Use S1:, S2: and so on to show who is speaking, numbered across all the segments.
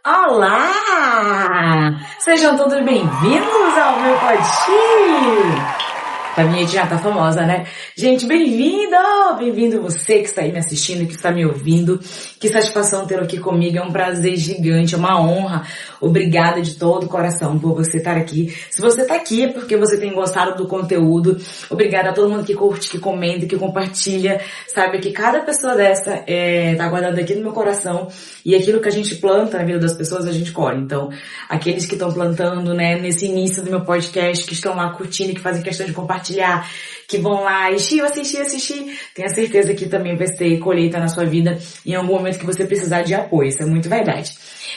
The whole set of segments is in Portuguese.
S1: Olá! Sejam todos bem-vindos ao meu podcast! A minha já tá famosa, né? Gente, bem-vindo! Bem-vindo você que está aí me assistindo, que está me ouvindo. Que satisfação ter aqui comigo, é um prazer gigante, é uma honra. Obrigada de todo o coração por você estar aqui. Se você está aqui é porque você tem gostado do conteúdo. Obrigada a todo mundo que curte, que comenta, que compartilha. Sabe que cada pessoa dessa tá guardada aqui no meu coração. E aquilo que a gente planta na vida das pessoas, a gente colhe. Então, aqueles que estão plantando, né, nesse início do meu podcast, que estão lá curtindo, que fazem questão de compartilhar, que vão lá assistir, tenha certeza que também vai ter colheita na sua vida em algum momento que você precisar de apoio, isso é muito verdade.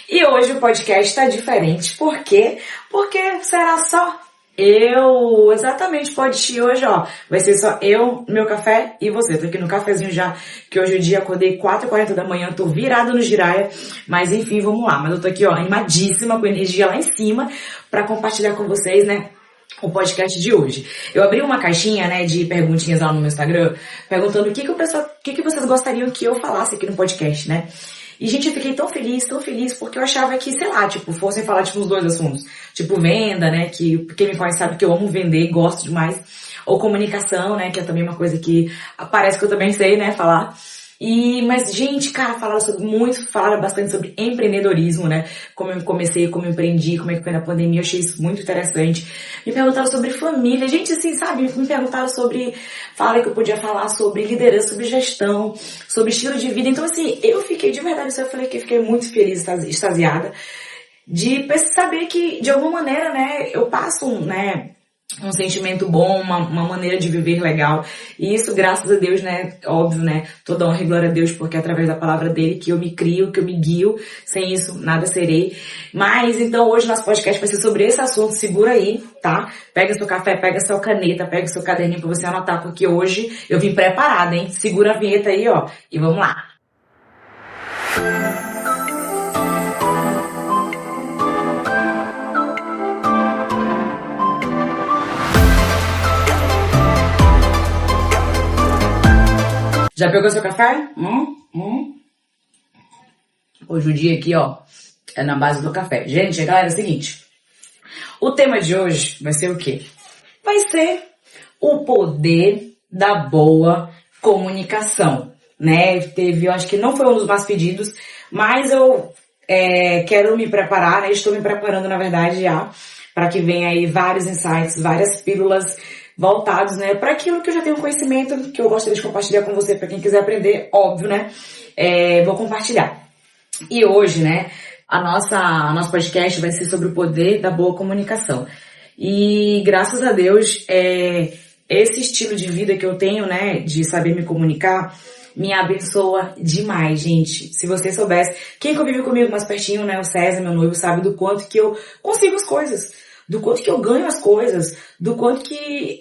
S1: E hoje o podcast está diferente, por quê? Porque será só eu, exatamente, pode hoje, ó, vai ser só eu, meu café e você. Tô aqui no cafezinho já, que hoje o dia acordei 4h40 da manhã, tô virada no giraia, mas enfim, vamos lá. Mas eu tô aqui, ó, animadíssima, com energia lá em cima, pra compartilhar com vocês, né, o podcast de hoje. Eu abri uma caixinha, né, de perguntinhas lá no meu Instagram, perguntando o que vocês gostariam que eu falasse aqui no podcast, né? E, gente, eu fiquei tão feliz, porque eu achava que, sei lá, tipo, fossem falar, tipo, uns dois assuntos. Tipo, venda, né, que quem me conhece sabe que eu amo vender, gosto demais. Ou comunicação, né, que é também uma coisa que parece que eu também sei, né, falar. Mas, gente, cara, falaram bastante sobre empreendedorismo, né? Como eu comecei, como eu empreendi, como é que foi na pandemia, eu achei isso muito interessante. Me perguntaram sobre família, gente, assim, sabe? Me perguntaram falaram que eu podia falar sobre liderança, sobre gestão, sobre estilo de vida. Então, assim, eu fiquei, de verdade, eu falei que fiquei muito feliz, extasiada, de saber que, de alguma maneira, né, eu passo, um sentimento bom, uma maneira de viver legal. E isso, graças a Deus, né, óbvio, né, toda honra e glória a Deus, porque é através da palavra dele que eu me crio, que eu me guio. Sem isso, nada serei. Mas, então, hoje nosso podcast vai ser sobre esse assunto. Segura aí, tá? Pega seu café, pega sua caneta, pega seu caderninho pra você anotar, porque hoje eu vim preparada, hein? Segura a vinheta aí, ó, e vamos lá. Já pegou seu café? Hoje o dia aqui, ó, é na base do café. Gente, galera, é o seguinte. O tema de hoje vai ser o quê? Vai ser o poder da boa comunicação, né? Eu acho que não foi um dos mais pedidos, mas eu quero me preparar, né? Estou me preparando, na verdade, já, para que venha aí vários insights, várias pílulas voltados, né, para aquilo que eu já tenho conhecimento, que eu gostaria de compartilhar com você, para quem quiser aprender, óbvio, né, vou compartilhar. E hoje, né, nosso podcast vai ser sobre o poder da boa comunicação. E graças a Deus, esse estilo de vida que eu tenho, né, de saber me comunicar, me abençoa demais, gente. Se você soubesse, quem convive comigo mais pertinho, né, o César, meu noivo, sabe do quanto que eu consigo as coisas, do quanto que eu ganho as coisas, do quanto que,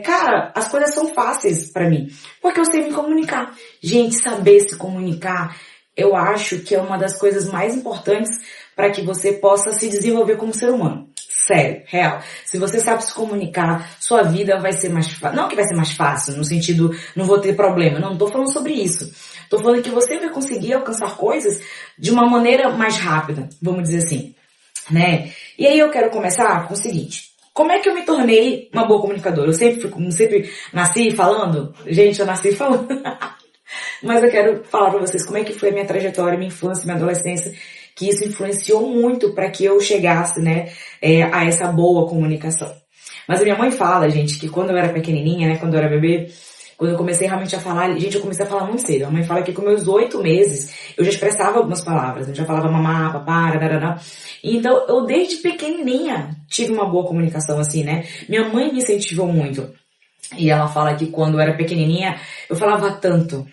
S1: cara, as coisas são fáceis pra mim, porque eu sei me comunicar. Gente, saber se comunicar, eu acho que é uma das coisas mais importantes para que você possa se desenvolver como ser humano. Sério, real. Se você sabe se comunicar, sua vida vai ser mais fácil. Não que vai ser mais fácil, no sentido, não vou ter problema. Não tô falando sobre isso. Tô falando que você vai conseguir alcançar coisas de uma maneira mais rápida, vamos dizer assim, né? E aí eu quero começar com o seguinte. Como é que eu me tornei uma boa comunicadora? Eu sempre nasci falando. Gente, eu nasci falando. Mas eu quero falar pra vocês como é que foi a minha trajetória, minha infância, minha adolescência, que isso influenciou muito para que eu chegasse, né, a essa boa comunicação. Mas a minha mãe fala, gente, que quando eu era pequenininha, né, quando eu era bebê, quando eu comecei realmente a falar, gente, eu comecei a falar muito cedo. A mãe fala que com meus 8 meses, eu já expressava algumas palavras. Eu já falava mamá, papá, darará. Então, eu desde pequenininha tive uma boa comunicação assim, né? Minha mãe me incentivou muito. E ela fala que quando eu era pequenininha, eu falava tanto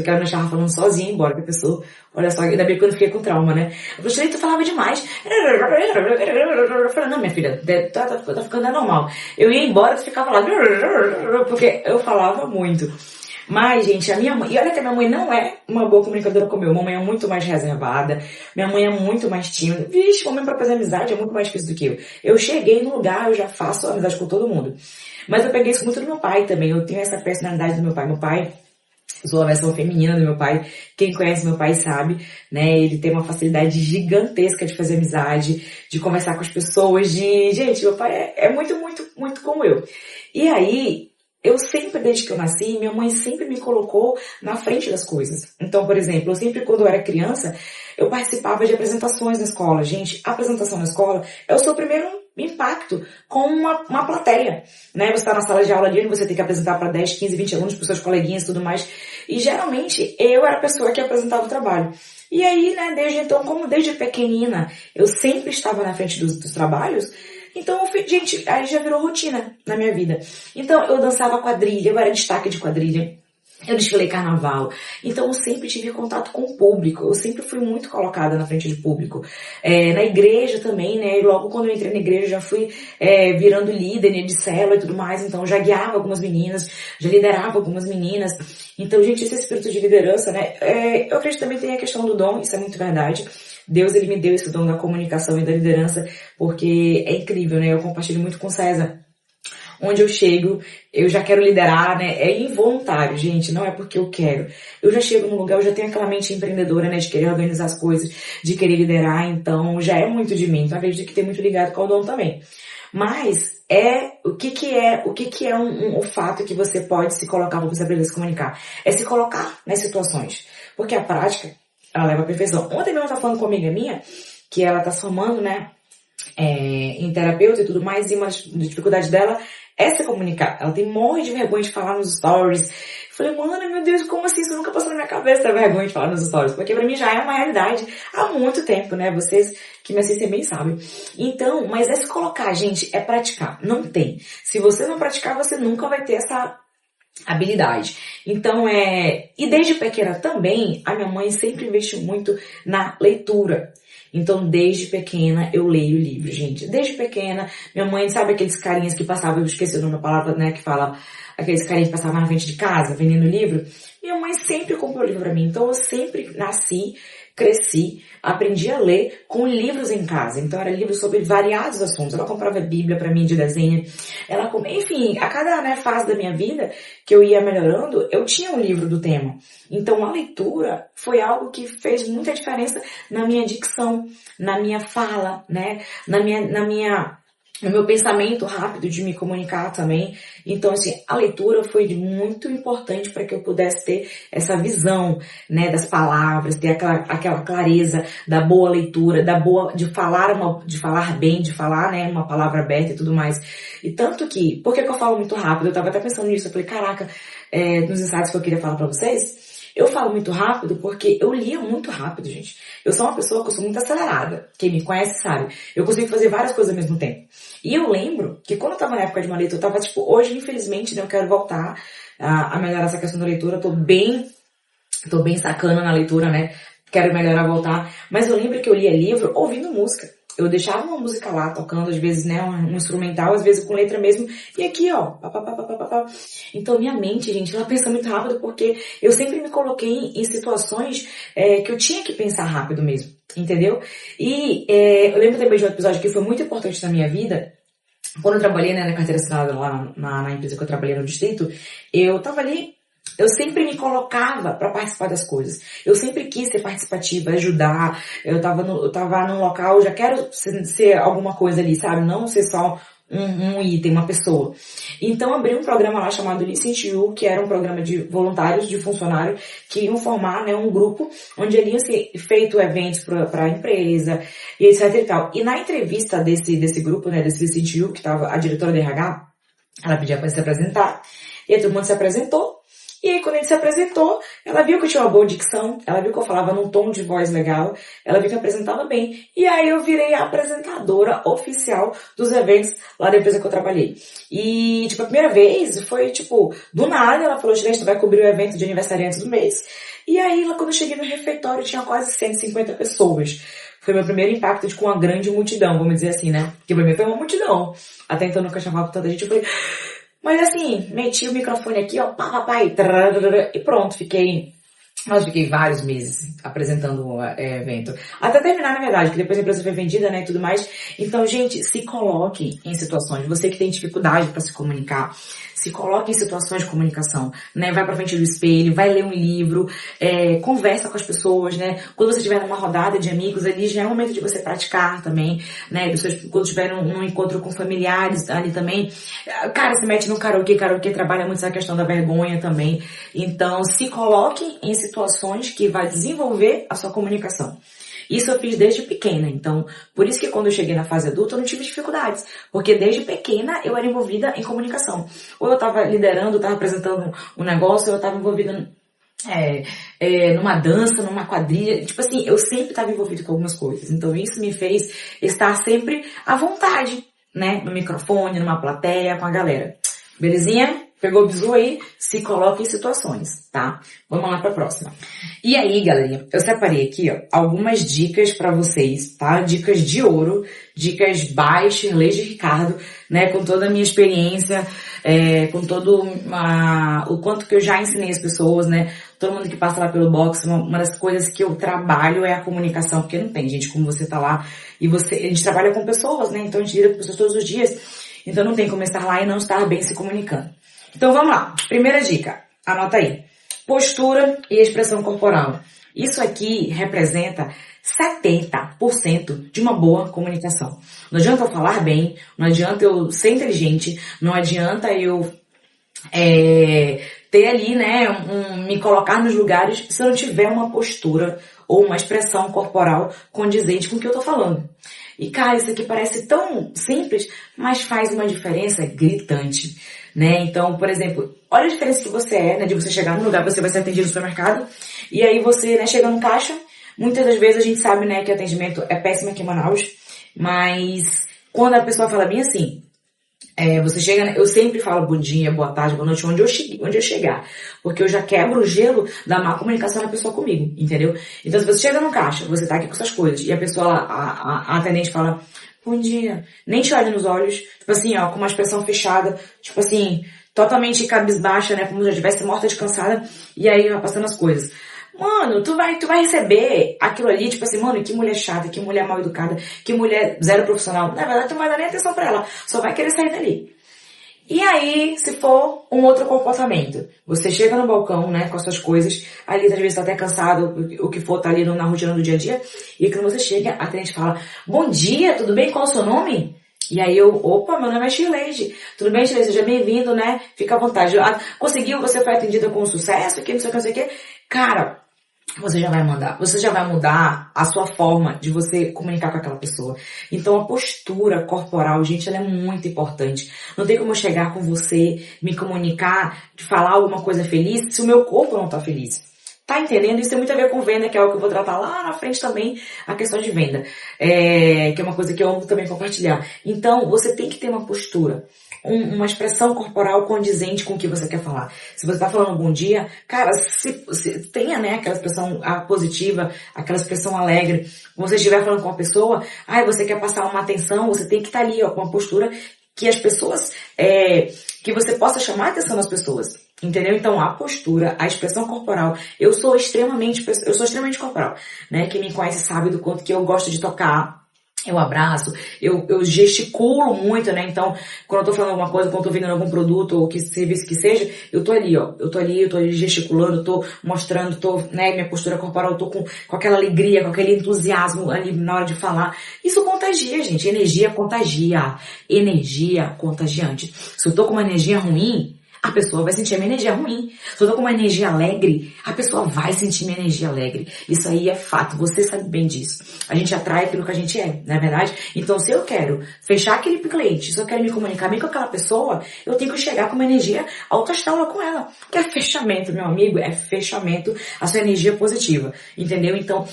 S1: que ela me deixava falando sozinha embora, que a pessoa, olha só, ainda bem que eu não fiquei com trauma, né? Eu falei, tu falava demais. Eu falei, não, minha filha, tá ficando normal. Eu ia embora, tu ficava lá, porque eu falava muito. Mas, gente, a minha mãe, e olha que a minha mãe não é uma boa comunicadora como eu. Minha mãe é muito mais reservada, minha mãe é muito mais tímida. Vixe, mamãe pra fazer amizade é muito mais difícil do que eu. Eu cheguei no lugar, eu já faço amizade com todo mundo. Mas eu peguei isso muito do meu pai também, eu tenho essa personalidade do meu pai. Meu pai, Eu sou a versão feminina do meu pai. Quem conhece meu pai sabe, né? Ele tem uma facilidade gigantesca de fazer amizade, de conversar com as pessoas, Gente, meu pai é muito, muito, muito como eu. E aí, eu sempre, desde que eu nasci, minha mãe sempre me colocou na frente das coisas. Então, por exemplo, eu sempre, quando eu era criança, eu participava de apresentações na escola. Gente, a apresentação na escola é o seu primeiro impacto com uma plateia, né? Você está na sala de aula ali, você tem que apresentar para 10, 15, 20 alunos, para suas coleguinhas e tudo mais. E geralmente eu era a pessoa que apresentava o trabalho. E aí, né, desde então, como desde pequenina, eu sempre estava na frente dos trabalhos, então, gente, aí já virou rotina na minha vida. Então, eu dançava quadrilha, eu era destaque de quadrilha. Eu desfilei carnaval, então eu sempre tive contato com o público, eu sempre fui muito colocada na frente de público. Na igreja também, né, e logo quando eu entrei na igreja já fui virando líder, né, de célula e tudo mais, então já guiava algumas meninas, já liderava algumas meninas. Então, gente, esse espírito de liderança, né, eu acredito também tem a questão do dom, isso é muito verdade. Deus, ele me deu esse dom da comunicação e da liderança, porque é incrível, né, eu compartilho muito com o César. Onde eu chego, eu já quero liderar, né? É involuntário, gente, não é porque eu quero. Eu já chego num lugar, eu já tenho aquela mente empreendedora, né? De querer organizar as coisas, de querer liderar, então já é muito de mim. Então acredito que tem muito ligado com o dom também. Mas o que é o fato que você pode se colocar para você aprender a se comunicar? É se colocar nas situações. Porque a prática, ela leva à perfeição. Ontem mesmo eu estava falando com uma amiga minha, que ela tá se formando, né? Em terapeuta e tudo mais, e uma das dificuldades dela é se comunicar. Ela tem morre de vergonha de falar nos stories. Eu falei, mano, meu Deus, como assim? Isso nunca passou na minha cabeça ter vergonha de falar nos stories. Porque pra mim já é uma realidade há muito tempo, né? Vocês que me assistem bem sabem. Então, mas é se colocar, gente, é praticar. Não tem. Se você não praticar, você nunca vai ter essa habilidade. Então, e desde pequena também, a minha mãe sempre investiu muito na leitura. Então, desde pequena, eu leio livros, gente. Desde pequena, minha mãe, sabe aqueles carinhas que passavam, eu esqueci o nome da palavra, né, que fala, aqueles carinhas que passavam na frente de casa, vendendo livro. Minha mãe sempre comprou livro pra mim. Então, eu sempre nasci, cresci, aprendi a ler com livros em casa. Então, era livros sobre variados assuntos. Ela comprava Bíblia pra mim de desenho. Enfim, a cada, né, fase da minha vida que eu ia melhorando, eu tinha um livro do tema. Então, a leitura foi algo que fez muita diferença na minha dicção, na minha fala, né, no meu pensamento rápido de me comunicar também. Então, assim, a leitura foi muito importante para que eu pudesse ter essa visão, né, das palavras, ter aquela clareza da boa leitura, de falar bem, de falar, né, uma palavra aberta e tudo mais. E tanto que, por que eu falo muito rápido? Eu tava até pensando nisso, eu falei, caraca, nos insights que eu queria falar para vocês, eu falo muito rápido porque eu lia muito rápido, gente. Eu sou uma pessoa que eu sou muito acelerada. Quem me conhece sabe. Eu consigo fazer várias coisas ao mesmo tempo. E eu lembro que quando eu tava na época de uma leitura, eu tava hoje infelizmente, né, eu quero voltar a melhorar essa questão da leitura. Tô bem sacana na leitura, né? Quero melhorar, voltar. Mas eu lembro que eu lia livro ouvindo música. Eu deixava uma música lá tocando, às vezes, né, um instrumental, às vezes com letra mesmo. E aqui, ó, pá, pá, pá, pá, pá, pá. Então, minha mente, gente, ela pensa muito rápido porque eu sempre me coloquei em situações que eu tinha que pensar rápido mesmo, entendeu? E eu lembro também de um episódio que foi muito importante na minha vida. Quando eu trabalhei, né, na carteira assinada lá na empresa que eu trabalhei no distrito, eu tava ali. Eu sempre me colocava para participar das coisas. Eu sempre quis ser participativa, ajudar. Eu tava num local, já quero ser alguma coisa ali, sabe? Não ser só um item, uma pessoa. Então, abri um programa lá chamado Listen to You, que era um programa de voluntários, de funcionários, que iam formar, né, um grupo onde iriam ser feito eventos para a empresa, e etc e tal. E na entrevista desse grupo, né, desse Listen to You, que tava a diretora da RH, ela pedia para se apresentar, e aí todo mundo se apresentou. E aí, quando ele se apresentou, ela viu que eu tinha uma boa dicção, ela viu que eu falava num tom de voz legal, ela viu que eu apresentava bem. E aí eu virei a apresentadora oficial dos eventos lá da empresa que eu trabalhei. E, tipo, a primeira vez foi, tipo, do nada, ela falou, gente, tu vai cobrir o evento de aniversariante do mês. E aí, quando eu cheguei no refeitório, tinha quase 150 pessoas. Foi meu primeiro impacto com uma grande multidão, vamos dizer assim, né? Porque pra mim foi uma multidão. Até então eu nunca chamava tanta gente, eu falei... Mas assim, meti o microfone aqui, ó, pá, pá, pá, e pronto, fiquei vários meses apresentando o evento. Até terminar, na verdade, que depois a empresa foi vendida, né, e tudo mais. Então, gente, se coloque em situações. Você que tem dificuldade para se comunicar, se coloque em situações de comunicação, né? Vai pra frente do espelho, vai ler um livro, conversa com as pessoas, né? Quando você estiver numa rodada de amigos ali, já é o momento de você praticar também, né? Quando estiver num encontro com familiares ali também, cara, se mete no karaokê trabalha muito essa questão da vergonha também. Então, se coloque em situações que vai desenvolver a sua comunicação. Isso eu fiz desde pequena, então, por isso que quando eu cheguei na fase adulta eu não tive dificuldades, porque desde pequena eu era envolvida em comunicação. Ou eu estava liderando, estava apresentando um negócio, ou eu estava envolvida numa dança, numa quadrilha, tipo assim, eu sempre estava envolvida com algumas coisas, então isso me fez estar sempre à vontade, né, no microfone, numa plateia, com a galera. Belezinha? Pegou o bizu aí? Se coloca em situações, tá? Vamos lá pra próxima. E aí, galerinha, eu separei aqui, ó, algumas dicas pra vocês, tá? Dicas de ouro, dicas baixas, leis de Ricardo, né? Com toda a minha experiência, com todo o quanto que eu já ensinei as pessoas, né? Todo mundo que passa lá pelo box, uma das coisas que eu trabalho é a comunicação, porque não tem gente como você tá lá e a gente trabalha com pessoas, né? Então a gente lida com pessoas todos os dias, então não tem como estar lá e não estar bem se comunicando. Então vamos lá. Primeira dica, anota aí. Postura e expressão corporal. Isso aqui representa 70% de uma boa comunicação. Não adianta eu falar bem, não adianta eu ser inteligente, não adianta eu ter ali, né, me colocar nos lugares se eu não tiver uma postura ou uma expressão corporal condizente com o que eu tô falando. E cara, isso aqui parece tão simples, mas faz uma diferença gritante, né? Então, por exemplo, olha a diferença que você né, de você chegar num lugar, você vai ser atendido no supermercado, e aí você, né, chega no caixa, muitas das vezes a gente sabe, né, que o atendimento é péssimo aqui em Manaus, mas quando a pessoa fala bem assim, você chega, eu sempre falo bom dia, boa tarde, boa noite, onde eu chegar. Porque eu já quebro o gelo da má comunicação da pessoa comigo, entendeu? Então se você chega no caixa, você tá aqui com suas coisas, e a pessoa, a atendente fala, bom dia, nem te olha nos olhos, tipo assim, ó, com uma expressão fechada, tipo assim, totalmente cabisbaixa, né, como se já estivesse morta de cansada, e aí vai passando as coisas. Mano, tu vai receber aquilo ali, tipo assim, mano, que mulher chata, que mulher mal educada, que mulher zero profissional. Na verdade, tu não vai dar nem atenção pra ela, só vai querer sair dali. E aí, se for um outro comportamento, você chega no balcão, né, com as suas coisas, ali às vezes tá até cansado, o que for tá ali na rotina do dia a dia, e quando você chega, a atendente fala, bom dia, tudo bem, qual é o seu nome? E aí opa, meu nome é Shirley. Tudo bem, Shirley? Seja bem-vindo, né? Fica à vontade. Conseguiu, você foi atendida com sucesso, que não sei o que, não sei o que. Cara, você já vai mudar a sua forma de você comunicar com aquela pessoa. Então a postura corporal, gente, ela é muito importante. Não tem como eu chegar com você, me comunicar, de falar alguma coisa feliz, se o meu corpo não tá feliz. Tá entendendo? Isso tem muito a ver com venda, que é algo que eu vou tratar lá na frente também, a questão de venda. Que é uma coisa que eu amo também compartilhar. Então, você tem que ter uma postura, uma expressão corporal condizente com o que você quer falar. Se você tá falando bom dia, cara, se tenha, né, aquela expressão positiva, aquela expressão alegre. Quando você estiver falando com uma pessoa, você quer passar uma atenção, você tem que estar ali, ó, com uma postura que as pessoas, que você possa chamar a atenção das pessoas. Entendeu? Então, a postura, a expressão corporal, eu sou extremamente corporal, né? Quem me conhece sabe do quanto que eu gosto de tocar, eu abraço, eu gesticulo muito, né? Então, quando eu tô falando alguma coisa, quando eu tô vendendo algum produto ou que serviço que seja, eu tô ali, ó, eu tô ali gesticulando, tô mostrando, né, minha postura corporal, eu tô com aquela alegria, com aquele entusiasmo ali na hora de falar. Isso contagia, gente, energia contagiante. Se eu tô com uma energia ruim, a pessoa vai sentir a minha energia ruim. Se eu tô com uma energia alegre, a pessoa vai sentir minha energia alegre. Isso aí é fato, você sabe bem disso. A gente atrai aquilo que a gente é, não é verdade? Então, se eu quero fechar aquele cliente, se eu quero me comunicar bem com aquela pessoa, eu tenho que chegar com uma energia alta astral com ela. Que é fechamento, meu amigo, é fechamento, a sua energia positiva, entendeu? Então,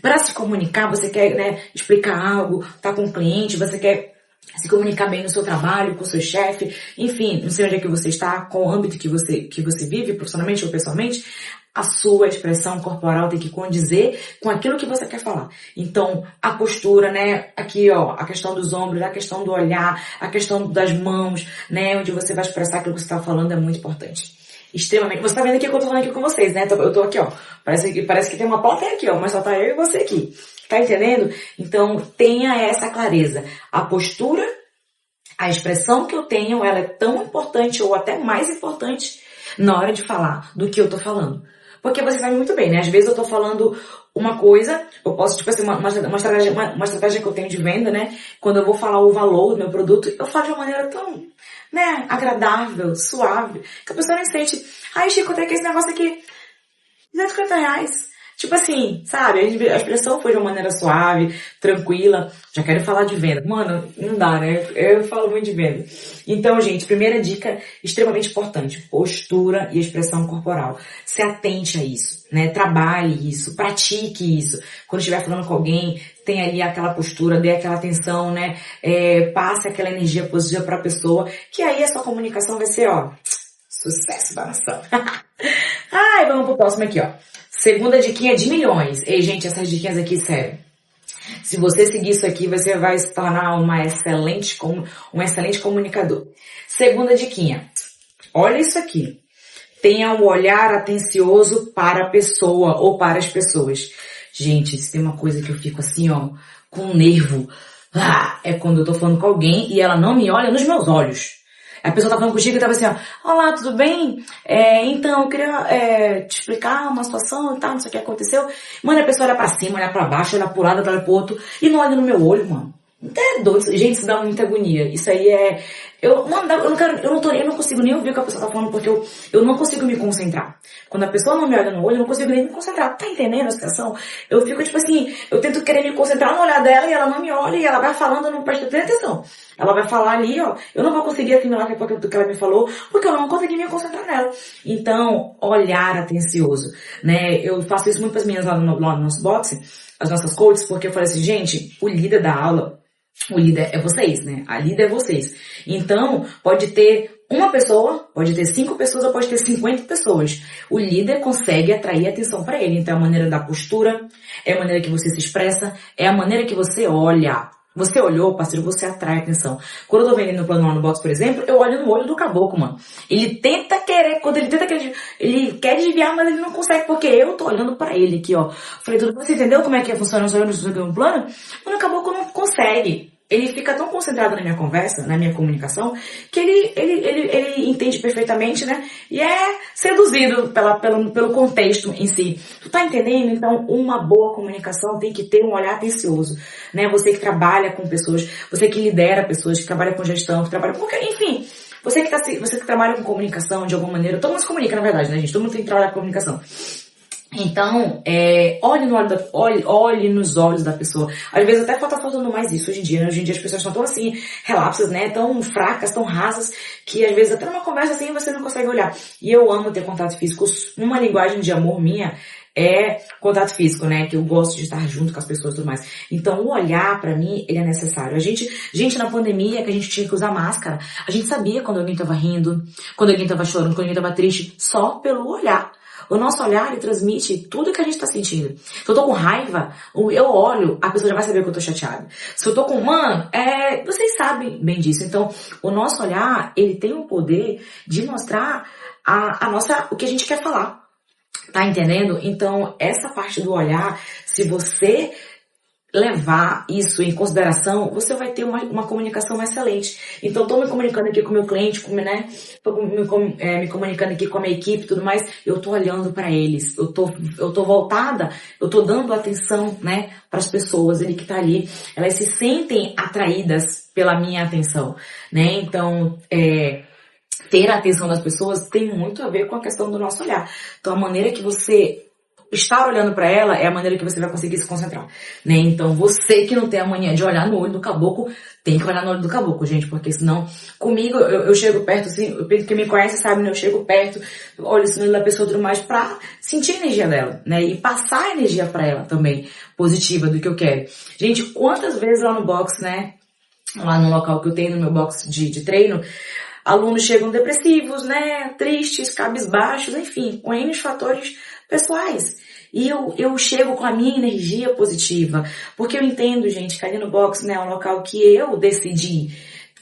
S1: para se comunicar, você quer, né, explicar algo, tá com um cliente, você quer se comunicar bem no seu trabalho, com o seu chefe, enfim, não sei onde é que você está, qual o âmbito que você vive, profissionalmente ou pessoalmente, a sua expressão corporal tem que condizer com aquilo que você quer falar. Então, a postura, né, aqui, ó, a questão dos ombros, a questão do olhar, a questão das mãos, né, onde você vai expressar aquilo que você está falando é muito importante. Extremamente. Você tá vendo aqui que eu tô falando aqui com vocês, né? Eu tô aqui, ó. Parece que tem uma plateia aqui, ó, mas só tá eu e você aqui. Tá entendendo? Então, tenha essa clareza. A postura, A expressão que eu tenho, ela é tão importante ou até mais importante na hora de falar do que eu tô falando. Porque você sabe muito bem, né? Às vezes eu tô falando uma coisa, eu posso, tipo assim, uma estratégia que eu tenho de venda, né? Quando eu vou falar o valor do meu produto, eu falo de uma maneira tão, né, agradável, suave, que a pessoa nem sente, ai, Chico, tem aqui esse negócio aqui, R$250. Tipo assim, sabe? A expressão foi de uma maneira suave, tranquila. Já quero falar de venda. Mano, não dá, né? Eu falo muito de venda. Então, gente, primeira dica extremamente importante. Postura e expressão corporal. Se atente a isso, né? Trabalhe isso, pratique isso. Quando estiver falando com alguém, tenha ali aquela postura, dê aquela atenção, né? Passe aquela energia positiva pra pessoa, que aí a sua comunicação vai ser, ó, sucesso da nação. Ai, vamos pro próximo aqui, ó. Segunda diquinha de milhões. Ei, gente, essas diquinhas aqui, sério. Se você seguir isso aqui, você vai se tornar um excelente comunicador. Segunda diquinha. Olha isso aqui. Tenha um olhar atencioso para a pessoa ou para as pessoas. Gente, se tem uma coisa que eu fico assim, ó, com nervo. É quando eu tô falando com alguém e ela não me olha nos meus olhos. A pessoa tá falando contigo e tava assim, ó, olá, tudo bem? Então, eu queria te explicar uma situação e tal, não sei o que aconteceu. Mano, a pessoa olha pra cima, olha pra baixo, olha pro lado, olha pro outro e não olha no meu olho, mano. É doido. Gente, isso dá muita agonia. Isso aí é... Eu não consigo nem ouvir o que a pessoa tá falando porque eu não consigo me concentrar. Quando a pessoa não me olha no olho, eu não consigo nem me concentrar. Tá entendendo a situação? Eu fico tipo assim, eu tento querer me concentrar no olhar dela e ela não me olha e ela vai falando, eu não presto atenção. Ela vai falar ali, ó, eu não vou conseguir assimilar o que ela me falou porque eu não consegui me concentrar nela. Então, olhar atencioso, né? Eu faço isso muito para as meninas lá no nosso boxe, as nossas coaches, porque eu falei assim, gente, o líder da aula, o líder é vocês, né? A líder é vocês. Então, pode ter uma pessoa, pode ter 5 pessoas ou pode ter 50 pessoas. O líder consegue atrair atenção para ele. Então, é a maneira da postura, é a maneira que você se expressa, é a maneira que você olha. Você olhou, parceiro, você atrai atenção. Quando eu tô vendendo no plano lá no box, por exemplo, eu olho no olho do caboclo, mano. Ele quer desviar, mas ele não consegue, porque eu tô olhando pra ele aqui, ó. Falei, tudo, você entendeu como é que funciona o plano? Mas o caboclo não consegue. Ele fica tão concentrado na minha conversa, na minha comunicação, que ele entende perfeitamente, né? E é seduzido pelo contexto em si. Tu tá entendendo? Então, uma boa comunicação tem que ter um olhar atencioso, né? Você que trabalha com pessoas, você que lidera pessoas, que trabalha com gestão, que trabalha com qualquer, enfim. Você que trabalha com comunicação de alguma maneira, todo mundo se comunica, na verdade, né, gente? Todo mundo tem que trabalhar com comunicação. Então, olhe nos olhos da pessoa. Às vezes até tá faltando mais isso hoje em dia, né? Hoje em dia as pessoas estão tão assim, relapsas, né? Tão fracas, tão rasas, que às vezes até numa conversa assim você não consegue olhar. E eu amo ter contato físico. Uma linguagem de amor minha é contato físico, né? Que eu gosto de estar junto com as pessoas e tudo mais. Então, o olhar, pra mim, ele é necessário. Gente, na pandemia, que a gente tinha que usar máscara, a gente sabia quando alguém tava rindo, quando alguém tava chorando, quando alguém tava triste, só pelo olhar. O nosso olhar, ele transmite tudo que a gente tá sentindo. Se eu tô com raiva, eu olho, a pessoa já vai saber que eu tô chateada. Se eu tô com vocês sabem bem disso. Então, o nosso olhar, ele tem o poder de mostrar o que a gente quer falar. Tá entendendo? Então, essa parte do olhar, se você levar isso em consideração, você vai ter uma comunicação excelente. Então, tô me comunicando aqui com o meu cliente, né? Tô me comunicando aqui com a minha equipe e tudo mais. Eu tô olhando para eles. Eu tô voltada, eu tô dando atenção, né? Para as pessoas ali que tá ali. Elas se sentem atraídas pela minha atenção, né? Então, ter a atenção das pessoas tem muito a ver com a questão do nosso olhar. Então, a maneira que você estar olhando para ela é a maneira que você vai conseguir se concentrar, né? Então, você que não tem a mania de olhar no olho do caboclo, tem que olhar no olho do caboclo, gente, porque senão, comigo, eu chego perto, assim, quem me conhece sabe, né? Eu chego perto, olho assim no olho da pessoa e tudo mais pra sentir a energia dela, né? E passar a energia pra ela também, positiva, do que eu quero. Gente, quantas vezes lá no box, né? Lá no local que eu tenho, no meu box de treino, alunos chegam depressivos, né? Tristes, cabisbaixos, enfim, com N fatores pessoais. E eu chego com a minha energia positiva, porque eu entendo, gente, que ali no box, né, é um local que eu decidi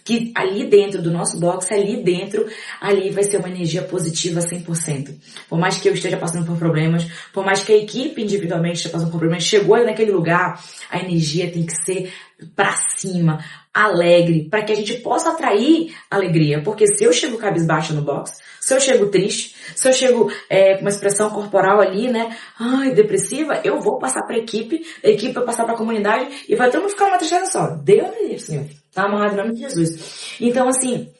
S1: que ali dentro do nosso box, ali vai ser uma energia positiva 100%. Por mais que eu esteja passando por problemas, por mais que a equipe individualmente esteja passando por problemas, chegou ali naquele lugar, a energia tem que ser pra cima, alegre, para que a gente possa atrair alegria. Porque se eu chego cabisbaixa no box, se eu chego triste, se eu chego com uma expressão corporal ali, né, depressiva, eu vou passar pra equipe, a equipe vai passar pra comunidade e vai todo mundo ficar numa tristeza só. Deus me livre, Senhor. Tá amarrado em nome de Jesus. Então, assim,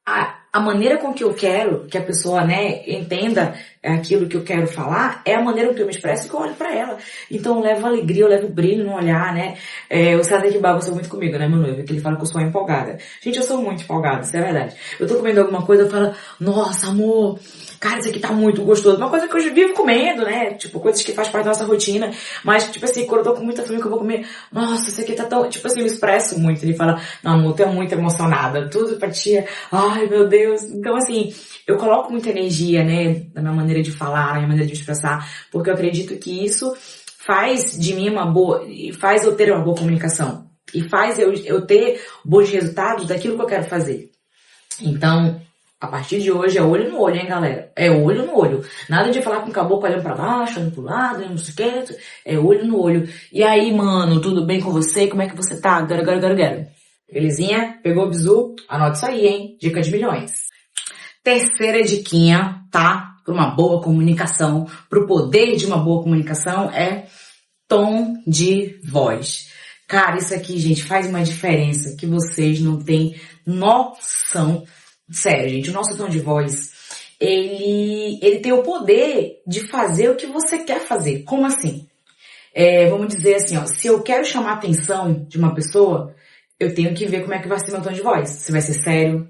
S1: a maneira com que eu quero que a pessoa, né, entenda aquilo que eu quero falar é a maneira com que eu me expresso e que eu olho pra ela. Então eu levo alegria, eu levo brilho no olhar, né. O Sadek bagunça muito comigo, né, meu noivo, que ele fala que eu sou empolgada. Gente, eu sou muito empolgada, isso é verdade. Eu tô comendo alguma coisa, eu falo, nossa, amor, cara, isso aqui tá muito gostoso. Uma coisa que eu vivo comendo, né, tipo, coisas que faz parte da nossa rotina. Mas, tipo assim, quando eu tô com muita fome que eu vou comer, nossa, isso aqui tá tão, tipo assim, eu me expresso muito. Ele fala, não, amor, tu é muito emocionada, tudo pra ti, ai, meu Deus. Então, assim, eu coloco muita energia, né, na minha maneira de falar, na minha maneira de expressar, porque eu acredito que isso faz de mim faz eu ter uma boa comunicação. E faz eu ter bons resultados daquilo que eu quero fazer. Então, a partir de hoje é olho no olho, hein, galera? É olho no olho. Nada de falar com o caboclo olhando pra baixo, olhando pro lado, não sei o que. É olho no olho. E aí, mano, tudo bem com você? Como é que você tá? Garo. Belezinha? Pegou o bizu? Anote isso aí, hein? Dica de milhões. Terceira diquinha, tá? Para uma boa comunicação, pro poder de uma boa comunicação é tom de voz. Cara, isso aqui, gente, faz uma diferença que vocês não têm noção. Sério, gente, o nosso tom de voz, ele tem o poder de fazer o que você quer fazer. Como assim? Vamos dizer assim, ó, se eu quero chamar a atenção de uma pessoa, eu tenho que ver como é que vai ser meu tom de voz. Se vai ser sério,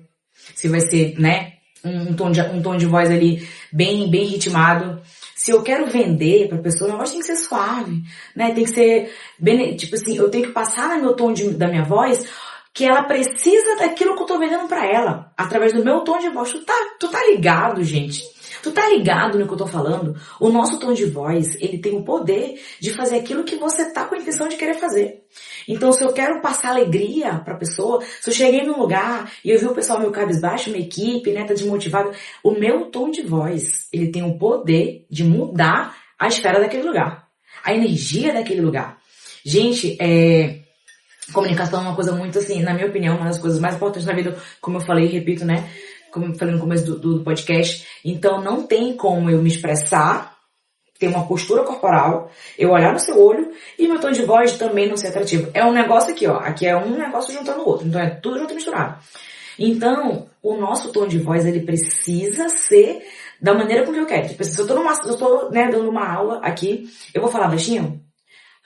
S1: se vai ser, né, um tom de voz ali bem ritmado. Se eu quero vender pra pessoa, o negócio tem que ser suave, né? Tem que ser bem, tipo assim, eu tenho que passar no meu tom da minha voz que ela precisa daquilo que eu tô vendendo pra ela, através do meu tom de voz. Tu tá ligado, gente? Tu tá ligado no que eu tô falando? O nosso tom de voz, ele tem o poder de fazer aquilo que você tá com a intenção de querer fazer. Então, se eu quero passar alegria pra pessoa, se eu cheguei num lugar e eu vi o pessoal meio cabisbaixo, minha equipe, né, tá desmotivado, o meu tom de voz, ele tem o poder de mudar a esfera daquele lugar, a energia daquele lugar. Gente, comunicação é uma coisa muito assim, na minha opinião, uma das coisas mais importantes na vida, como eu falei e repito, né, como eu falei no começo do podcast. Então, não tem como eu me expressar, ter uma postura corporal, eu olhar no seu olho e meu tom de voz também não ser atrativo. É um negócio aqui, ó. Aqui é um negócio juntando o outro. Então é tudo junto e misturado. Então, o nosso tom de voz, ele precisa ser da maneira com que eu quero. Tipo, se eu tô né, dando uma aula aqui, eu vou falar baixinho.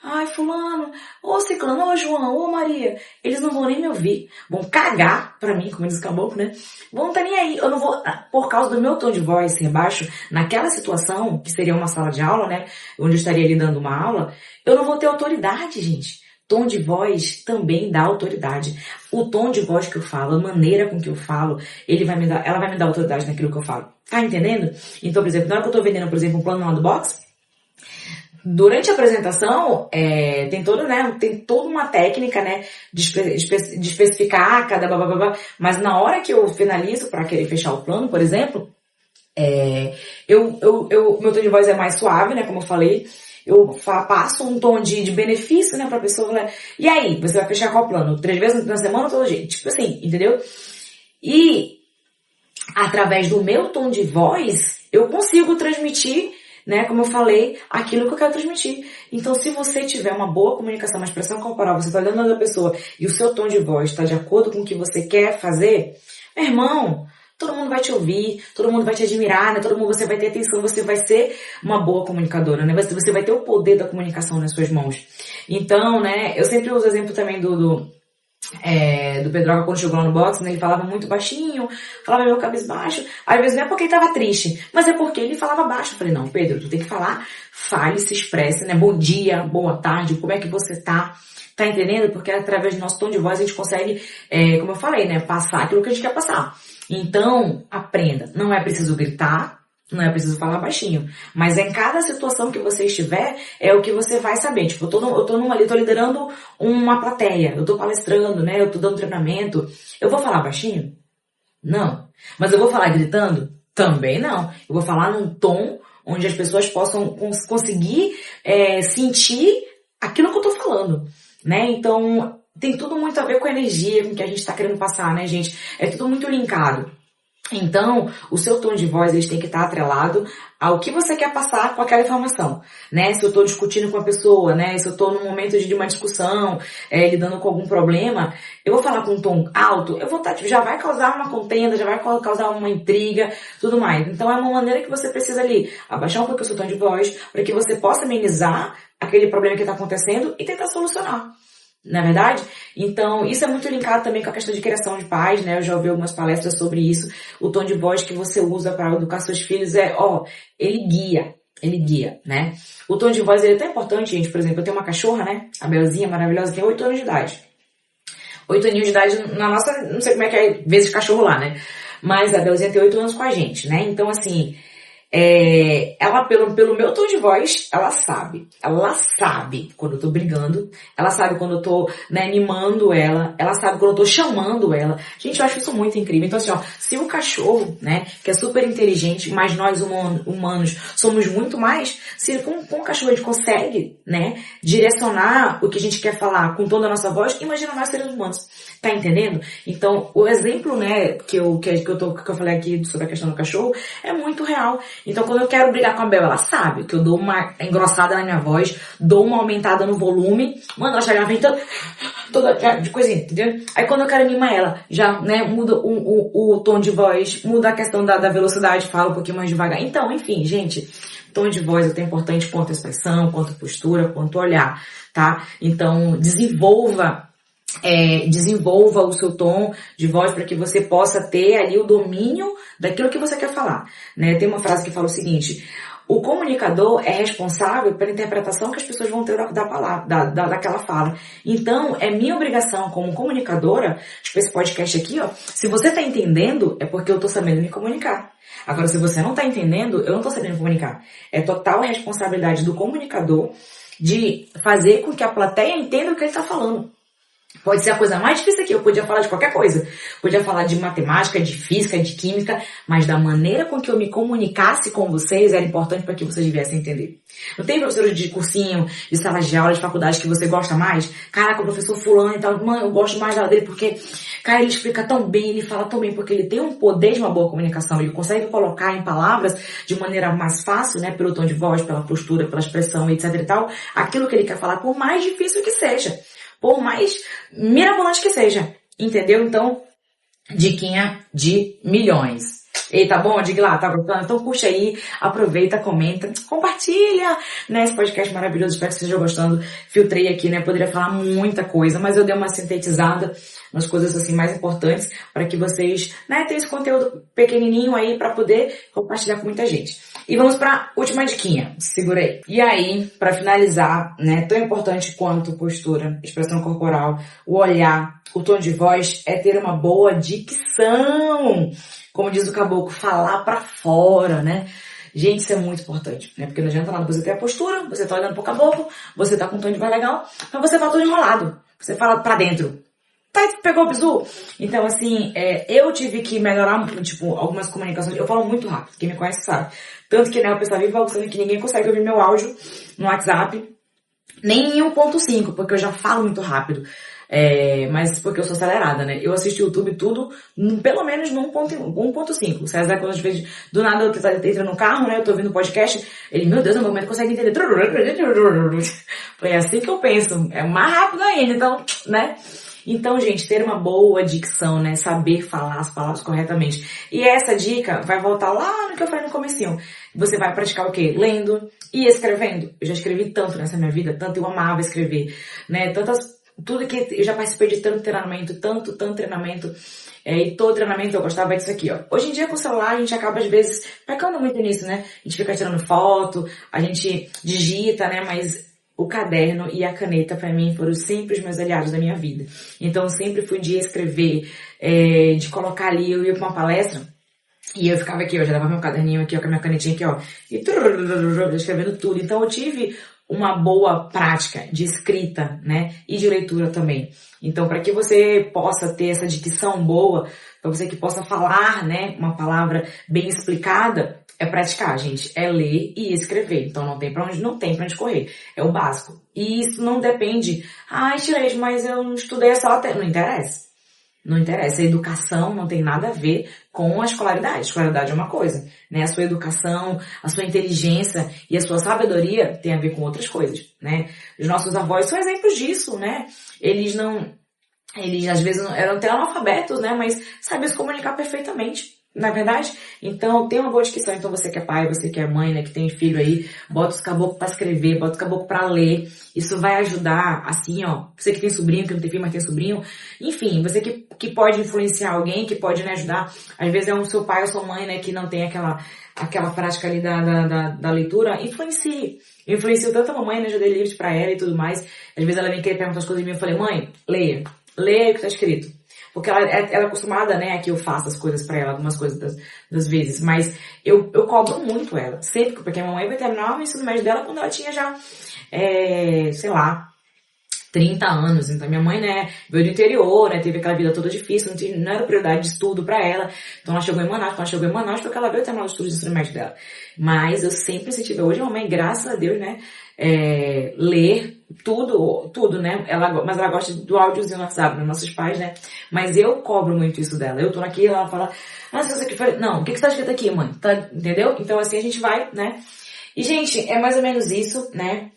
S1: Ai, fulano, ô ciclano, ô João, ô Maria, eles não vão nem me ouvir. Vão cagar pra mim, como diz o caboclo, né? Vão tá nem aí. Eu não vou, por causa do meu tom de voz ser baixo, naquela situação, que seria uma sala de aula, né? Onde eu estaria ali dando uma aula, eu não vou ter autoridade, gente. Tom de voz também dá autoridade. O tom de voz que eu falo, a maneira com que eu falo, ela vai me dar autoridade naquilo que eu falo. Tá entendendo? Então, por exemplo, na hora que eu tô vendendo, por exemplo, um plano lá do box, durante a apresentação, tem toda uma técnica, né, de especificar cada blá, mas na hora que eu finalizo para querer fechar o plano, por exemplo, meu tom de voz é mais suave, né, como eu falei, eu passo um tom de benefício, né, pra pessoa, né, e aí, você vai fechar qual plano? 3 vezes na semana ou todo dia? Tipo assim, entendeu? E, através do meu tom de voz, eu consigo transmitir, né, como eu falei, aquilo que eu quero transmitir. Então, se você tiver uma boa comunicação, uma expressão corporal, você está olhando a pessoa e o seu tom de voz está de acordo com o que você quer fazer, meu irmão, todo mundo vai te ouvir, todo mundo vai te admirar, né, você vai ter atenção, você vai ser uma boa comunicadora, né, você vai ter o poder da comunicação nas suas mãos. Então, né, eu sempre uso o exemplo também do Pedroca quando chegou lá no box, né, ele falava muito baixinho, falava meio cabisbaixo, às vezes não é porque ele tava triste, mas é porque ele falava baixo. Eu falei, não, Pedro, tu tem que falar, fale, se expresse, né, bom dia, boa tarde, como é que você tá entendendo? Porque através do nosso tom de voz a gente consegue, como eu falei, né, passar aquilo que a gente quer passar. Então, aprenda, não é preciso gritar, Não é preciso falar baixinho. Mas em cada situação que você estiver, é o que você vai saber. Tipo, eu tô liderando uma plateia, eu tô palestrando, né? Eu tô dando treinamento. Eu vou falar baixinho? Não. Mas eu vou falar gritando? Também não. Eu vou falar num tom onde as pessoas possam conseguir sentir aquilo que eu tô falando, né? Então, tem tudo muito a ver com a energia, com o que a gente tá querendo passar, né, gente? É tudo muito linkado. Então, o seu tom de voz ele tem que estar atrelado ao que você quer passar com aquela informação, né? Se eu estou discutindo com a pessoa, né? Se eu estou num momento de uma discussão, lidando com algum problema, eu vou falar com um tom alto, já vai causar uma contenda, já vai causar uma intriga, tudo mais. Então, é uma maneira que você precisa ali abaixar um pouco o seu tom de voz para que você possa amenizar aquele problema que está acontecendo e tentar solucionar. Na verdade? Então, isso é muito linkado também com a questão de criação de pais, né? Eu já ouvi algumas palestras sobre isso. O tom de voz que você usa para educar seus filhos ele guia, né? O tom de voz, ele é tão importante, gente. Por exemplo, eu tenho uma cachorra, né? A Belzinha, maravilhosa, tem 8 anos de idade. 8 aninhos de idade na nossa, não sei como é que é, vezes cachorro lá, né? Mas a Belzinha tem 8 anos com a gente, né? Então, assim, ela, pelo meu tom de voz, ela sabe quando eu tô brigando, ela sabe quando eu tô, né, mimando ela sabe quando eu tô chamando ela. Gente, eu acho isso muito incrível. Então, assim, se o cachorro, né, que é super inteligente, mas nós humanos somos muito mais, se com o cachorro a gente consegue, né, direcionar o que a gente quer falar com toda a nossa voz, imagina nós seres humanos. Tá entendendo? Então, o exemplo, né, que eu falei aqui sobre a questão do cachorro é muito real. Então, quando eu quero brigar com a Bel, ela sabe que eu dou uma engrossada na minha voz, dou uma aumentada no volume, mano, ela já vem toda de coisinha, entendeu? Aí, quando eu quero animar ela, já, né, muda o tom de voz, muda a questão da velocidade, fala um pouquinho mais devagar. Então, enfim, gente, tom de voz é tão importante quanto a expressão, quanto a postura, quanto o olhar, tá? Então, desenvolva o seu tom de voz para que você possa ter ali o domínio daquilo que você quer falar, né? Tem uma frase que fala o seguinte: o comunicador é responsável pela interpretação que as pessoas vão ter daquela fala. Então, é minha obrigação como comunicadora, tipo esse podcast aqui, se você tá entendendo, é porque eu tô sabendo me comunicar. Agora, se você não tá entendendo, eu não tô sabendo me comunicar. É total responsabilidade do comunicador de fazer com que a plateia entenda o que ele tá falando. Pode ser a coisa mais difícil aqui, eu podia falar de qualquer coisa. Podia falar de matemática, de física, de química, mas da maneira com que eu me comunicasse com vocês era importante para que vocês viessem entender. Não tem professor de cursinho, de sala de aula, de faculdade que você gosta mais? Caraca, o professor fulano e tal, mano, eu gosto mais dele porque, cara, ele explica tão bem, ele fala tão bem, porque ele tem um poder de uma boa comunicação, ele consegue colocar em palavras de maneira mais fácil, né, pelo tom de voz, pela postura, pela expressão, etc e tal, aquilo que ele quer falar, por mais difícil que seja. Por mais mirabolante que seja, entendeu? Então, diquinha de milhões. E tá bom? Diga lá, tá gostando? Então puxa aí, aproveita, comenta, compartilha, né? Esse podcast maravilhoso, espero que vocês estejam gostando. Filtrei aqui, né? Poderia falar muita coisa, mas eu dei uma sintetizada nas coisas assim mais importantes para que vocês, né, tenham esse conteúdo pequenininho aí para poder compartilhar com muita gente. E vamos para última diquinha. Segura aí. E aí, para finalizar, né, tão importante quanto postura, expressão corporal, o olhar, o tom de voz é ter uma boa dicção. Como diz o caboclo, falar pra fora, né? Gente, isso é muito importante, né? Porque não adianta nada você ter a postura, você tá olhando pro caboclo, você tá com um tom de voz legal, mas você fala todo enrolado. Você fala pra dentro. Tá, pegou o bizu? Então, assim, eu tive que melhorar, tipo, algumas comunicações. Eu falo muito rápido, quem me conhece sabe. Tanto que, né, o pessoal vive falando que ninguém consegue ouvir meu áudio no WhatsApp, nem em 1.5, porque eu já falo muito rápido. Mas porque eu sou acelerada, né? Eu assisto YouTube tudo, pelo menos no 1.5. O César, quando às vezes, do nada, eu entra no carro, né? Eu tô ouvindo o podcast, ele, meu Deus, no momento consegue entender. Foi assim que eu penso. É mais rápido ainda, então, né? Então, gente, ter uma boa dicção, né? Saber falar as palavras corretamente. E essa dica vai voltar lá no que eu falei no comecinho. Você vai praticar o quê? Lendo e escrevendo. Eu já escrevi tanto nessa minha vida, tanto eu amava escrever, né? Tudo que eu já participei de tanto treinamento, e todo treinamento eu gostava disso aqui, ó. Hoje em dia com o celular a gente acaba às vezes pecando muito nisso, né? A gente fica tirando foto, a gente digita, né? Mas o caderno e a caneta pra mim foram sempre os meus aliados da minha vida. Então eu sempre fui de escrever, de colocar ali, eu ia pra uma palestra, E eu ficava aqui, ó, já levava meu caderninho aqui, ó, com a minha canetinha aqui, ó, e escrevendo tudo. Então eu tive uma boa prática de escrita, né, e de leitura também. Então, para que você possa ter essa dicção boa, para você que possa falar, né, uma palavra bem explicada, é praticar, gente. É ler e escrever. Então não tem pra onde correr. É o básico. E isso não depende, Shirley, mas eu não estudei só até. Não interessa. Não interessa. A educação não tem nada a ver com a escolaridade. A escolaridade é uma coisa, né? A sua educação, a sua inteligência e a sua sabedoria tem a ver com outras coisas, né? Os nossos avós são exemplos disso, né? Eles às vezes eram até analfabetos, né? Mas sabiam se comunicar perfeitamente. Na verdade, então tem uma boa dicção. Então você que é pai, você que é mãe, né, que tem filho aí, bota os caboclos pra escrever, bota os caboclos pra ler. Isso vai ajudar, assim, ó, você que tem sobrinho, que não tem filho, mas tem sobrinho. Enfim, você que pode influenciar alguém, que pode, né, ajudar. Às vezes é o seu pai ou sua mãe, né, que não tem aquela prática ali da leitura. Influencie tanto a mamãe, né, já dei livros pra ela e tudo mais. Às vezes ela vem querer perguntar as coisas em mim, eu falei, mãe, leia o que tá escrito. Porque ela é acostumada, né, a que eu faça as coisas pra ela, algumas coisas das vezes. Mas eu cobro muito ela. Sempre, porque a mamãe vai terminar o ensino médio dela quando ela tinha já, sei lá, 30 anos. Então minha mãe, né, veio do interior, né, teve aquela vida toda difícil, não era prioridade de estudo pra ela. Então ela chegou em Manaus. Quando ela chegou em Manaus foi que ela veio terminar os estudos de ensino médio dela. Mas eu sempre incentivei. Hoje a mamãe, graças a Deus, né, ler tudo, né? Mas ela gosta do áudiozinho no WhatsApp, né? Nossos pais, né? Mas eu cobro muito isso dela. Eu tô aqui, ela fala, se você aqui foi... Não, o que tá escrito aqui, mãe? Tá, entendeu? Então assim a gente vai, né? E, gente, é mais ou menos isso, né?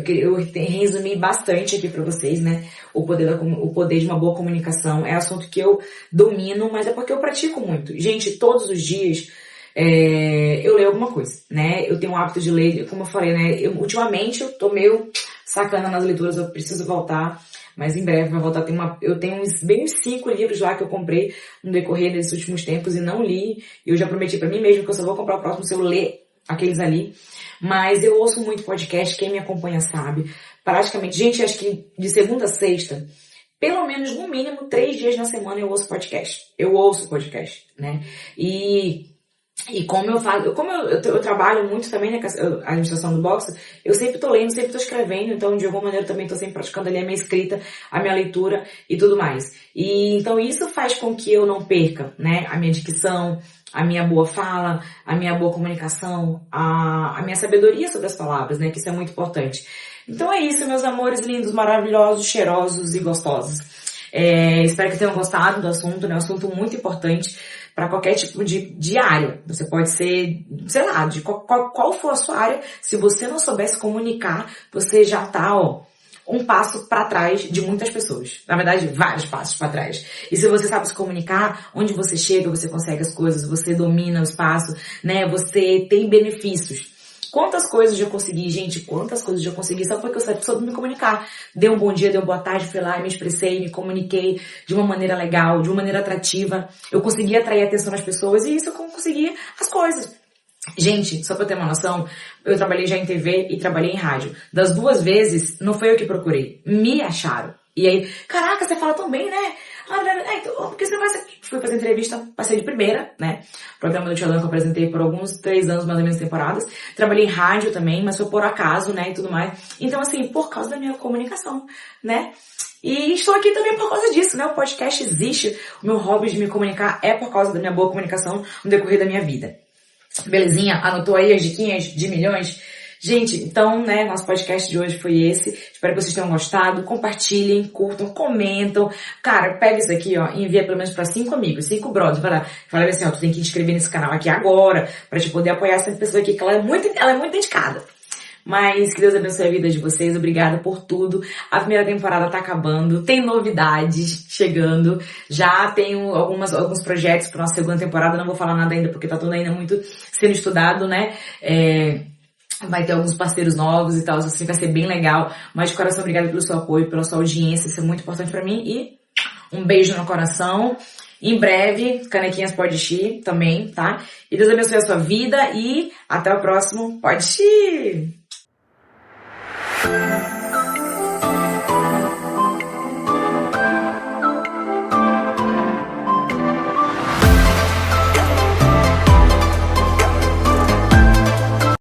S1: Eu resumi bastante aqui pra vocês, né? O poder de uma boa comunicação é assunto que eu domino, mas é porque eu pratico muito. Gente, todos os dias eu leio alguma coisa, né? Eu tenho o hábito de ler, como eu falei, né? Ultimamente eu tô meio sacana nas leituras, eu preciso voltar, mas em breve vai voltar. Eu tenho bem uns 5 livros lá que eu comprei no decorrer desses últimos tempos e não li. Eu já prometi pra mim mesmo que eu só vou comprar o próximo se eu ler aqueles ali. Mas eu ouço muito podcast, quem me acompanha sabe. Praticamente, gente, acho que de segunda a sexta, pelo menos, no mínimo, 3 dias na semana eu ouço podcast. Eu ouço podcast, né? E como eu trabalho muito também, né, com a administração do boxe, eu sempre tô lendo, sempre tô escrevendo, então de alguma maneira eu também tô sempre praticando ali a minha escrita, a minha leitura e tudo mais. E então isso faz com que eu não perca, né, a minha dicção, a minha boa fala, a minha boa comunicação, a minha sabedoria sobre as palavras, né, que isso é muito importante. Então é isso, meus amores lindos, maravilhosos, cheirosos e gostosos. Espero que tenham gostado do assunto, né, um assunto muito importante para qualquer tipo de área. Você pode ser, sei lá, de qual for a sua área, se você não souber se comunicar, você já tá, um passo para trás de muitas pessoas. Na verdade, vários passos para trás. E se você sabe se comunicar, onde você chega, você consegue as coisas, você domina o espaço, né? Você tem benefícios. Quantas coisas eu já consegui, gente, quantas coisas eu já consegui só porque eu soube me comunicar. Dei um bom dia, dei uma boa tarde, fui lá e me expressei, me comuniquei de uma maneira legal, de uma maneira atrativa. Eu consegui atrair a atenção das pessoas e isso eu consegui as coisas. Gente, só pra eu ter uma noção, eu trabalhei já em TV e trabalhei em rádio. Das 2 vezes, não foi eu que procurei. Me acharam. E aí, caraca, você fala tão bem, né? Então, porque você vai... Fui fazer entrevista, passei de primeira, né? Programa do Tchalão que eu apresentei por alguns 3 anos, mais ou menos, temporadas. Trabalhei em rádio também, mas foi por acaso, né? E tudo mais. Então, assim, por causa da minha comunicação, né? E estou aqui também por causa disso, né? O podcast existe. O meu hobby de me comunicar é por causa da minha boa comunicação no decorrer da minha vida. Belezinha? Anotou aí as diquinhas de milhões? Gente, então, né, nosso podcast de hoje foi esse. Espero que vocês tenham gostado. Compartilhem, curtam, comentam. Cara, pega isso aqui, e envia pelo menos pra 5 amigos, 5 brothers. Fala assim, tu tem que te inscrever nesse canal aqui agora, pra te poder apoiar essa pessoa aqui, que ela é muito dedicada. Mas que Deus abençoe a vida de vocês. Obrigada por tudo. A primeira temporada tá acabando. Tem novidades chegando. Já tenho alguns projetos para nossa segunda temporada. Não vou falar nada ainda porque tá tudo ainda muito sendo estudado, né? Vai ter alguns parceiros novos e tal. Assim, vai ser bem legal. Mas de coração, obrigada pelo seu apoio, pela sua audiência. Isso é muito importante para mim. E um beijo no coração. Em breve, Canequinhas Pode Xi também, tá? E Deus abençoe a sua vida e até o próximo Pode Xi!